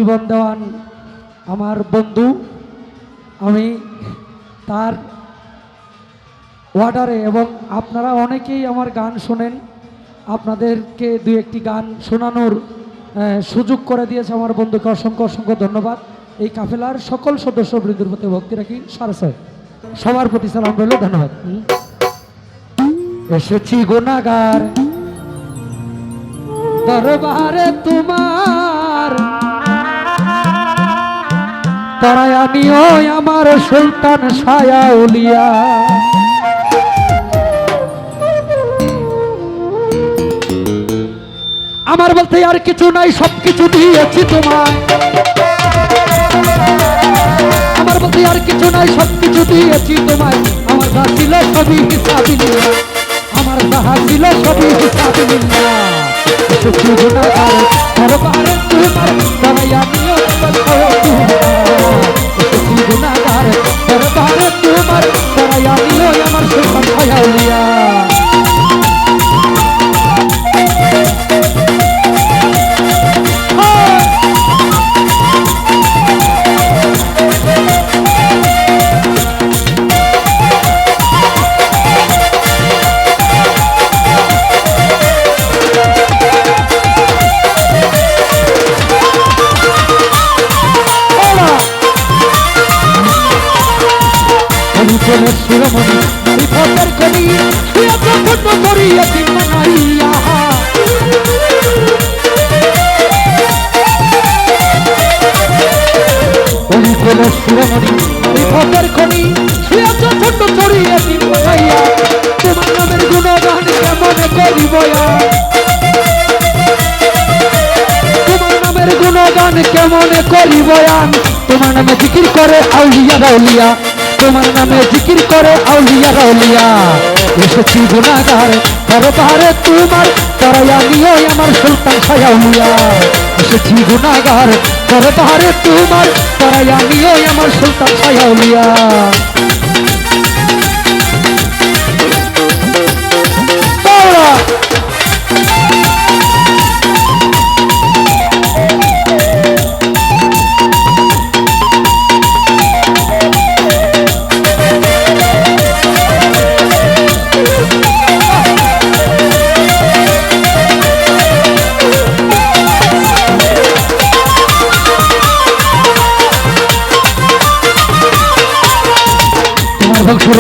জীবন দেওয়ান আমার বন্ধু, আমি তার অর্ডারে এবং আপনারা অনেকেই আমার গান শোনেন, আপনাদেরকে দু একটি গান শোনানোর সুযোগ করে দিয়েছে আমার বন্ধুকে অসংখ্য অসংখ্য ধন্যবাদ। এই কাফেলার সকল সদস্যবৃন্দের প্রতি ভক্তি রাখি সারসে, সবার প্রতি সালাম রইল, ধন্যবাদ। এসেছি গুনাহগার দরবারে তোমার, তারাই আমিও আমার সুলতান সায়াউলিয়া। আমার বলতে আর কিছু নাই, সবকিছু দিয়েছি তোমায়। আমার বলতে আর কিছু নাই, সবকিছু দিয়েছি তোমায়। আমার যা ছিল সবই হিসাবি নিয়া, আমার যাহা ছিল সবই হিসাবি নিয়া। এসেছি গুনাহগার দরবারে তোমার, তারাই আমিও আমার এসেছি গুনাহগার দরবারে তোমার, তারাই আমিও আমার সুলতান সায়াউলিয়া। শিরোমণি বিপদের করি করিয়া দিন মানাইয়া, শিরোমণি বিপদের করি ছোট চড়িয়া দিন মানাইয়া। তোমার নামের গুণগান কেমন করিব, তোমার নামের গুণগান কেমন করিব। তোমার নামে জিকির করে আউলিয়া রাউলিয়া, তোমার নামে জিকির করে আউলিয়া রাউলিয়া। এসেছি গুনাহগার দরবারে তোমার, তারাই আমিও আমার সুলতান সায়াউলিয়া। এসেছি গুনাহগার দরবারে তোমার, তারাই আমিও আমার সুলতান সায়াউলিয়া।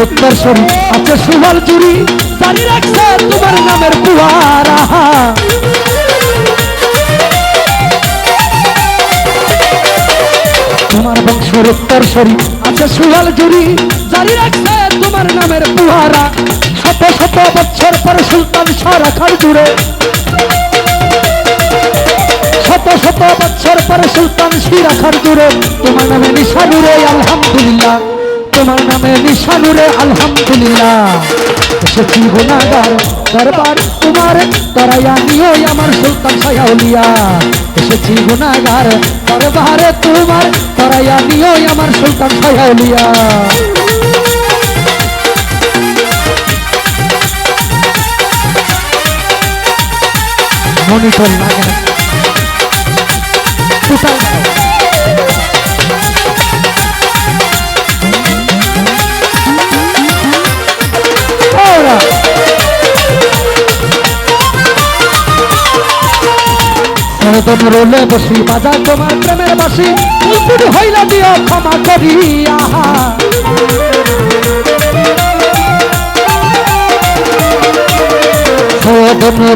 উত্তরসরি আছে সুভাল জুড়ি, জারি রাখছে তোমার নামের পুয়ারা। তোমার বংশের উত্তরসরি আছে সুভাল জুড়ি, জারি রাখছে তোমার নামের পুয়ারা। শত শত বছর পর সুলতান শাহ রাখার জুড়ে, শত শত বছর পর সুলতান শাহ রাখার জুড়ে। তোমার নামে নিশানুরে আলহামদুলিল্লাহ, তোমার নামে নিশানুরে আলহামদুলিল্লাহ। এসেছি গুনাহগার দরবার তোমার, তারাই আমিও আমার সুলতান সায়াউলিয়া। এসেছি গুনাহগার দরবারে তোমার, তারাই আমিও আমার সুলতান সায়াউলিয়া। মনিটর লাগে না রোলে বসি বাজার তোমার প্রেমের বাসি, হইলা দিও ক্ষমা করিয়া।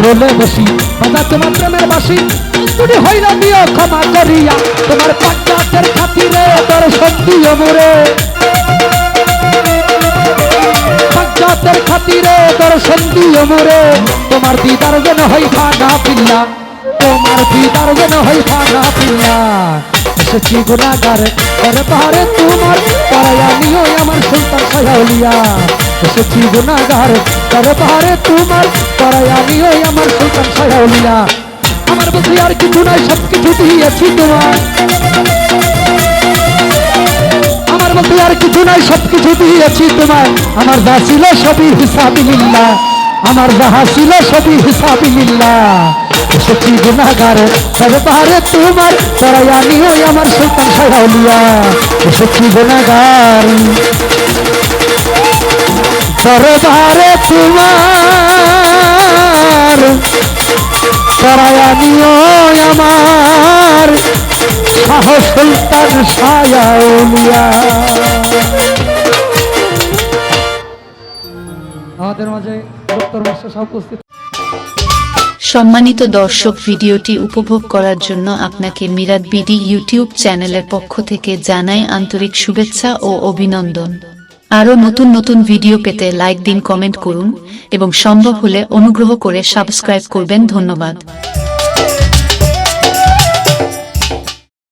রোলে বসি বাজার তোমার প্রেমের বাসি, হইলা দিও ক্ষমা করিয়া। তোমার পাঁচাতের খাতিরে দর্শন দিও মোরে, পাঁচাতের খাতিরে দর্শন দিও মোরে। তোমার দিদার যেন হই ফানা পিল্লা, তোমার দিদার যেন হই ফানা পিল্লা। এসেছি গুনাহগার দরবারে তোমার, তারাই আমিও আমার সুলতান সায়াউলিয়া। এসেছি গুনাহগার দরবারে তোমার, তারাই আমিও আমার সুলতান সায়াউলিয়া। আমার বলতে আর কিছু নাই, সবকিছু দিয়েছি তোমায়। আমার বলতে আর কিছু নাই, সবকিছু দিয়েছি তোমায়। আমার যা ছিল সবই হিসাবিল্লাহ, আমার যাহা ছিল সবই হিসাবিল্লাহ। এসেছি গুনাহগার দরবারে তোমার, পরাইয়া নিও আমার সুলতান শাহ আউলিয়া। এসেছি গুনাহগার দরবারে তোমার, পরাইয়া নিও আমার শাহ সুলতান শাহ আউলিয়া। আমাদের মাঝে ডক্টর মাস্টার সাহেব উপস্থিত। সম্মানিত দর্শক, ভিডিওটি উপভোগ করার জন্য আপনাকে মিরাদ বিডি ইউটিউব চ্যানেলের পক্ষ থেকে জানাই আন্তরিক শুভেচ্ছা ও অভিনন্দন। আরও নতুন নতুন ভিডিও পেতে লাইক দিন, কমেন্ট করুন এবং সম্ভব হলে অনুগ্রহ করে সাবস্ক্রাইব করবেন। ধন্যবাদ।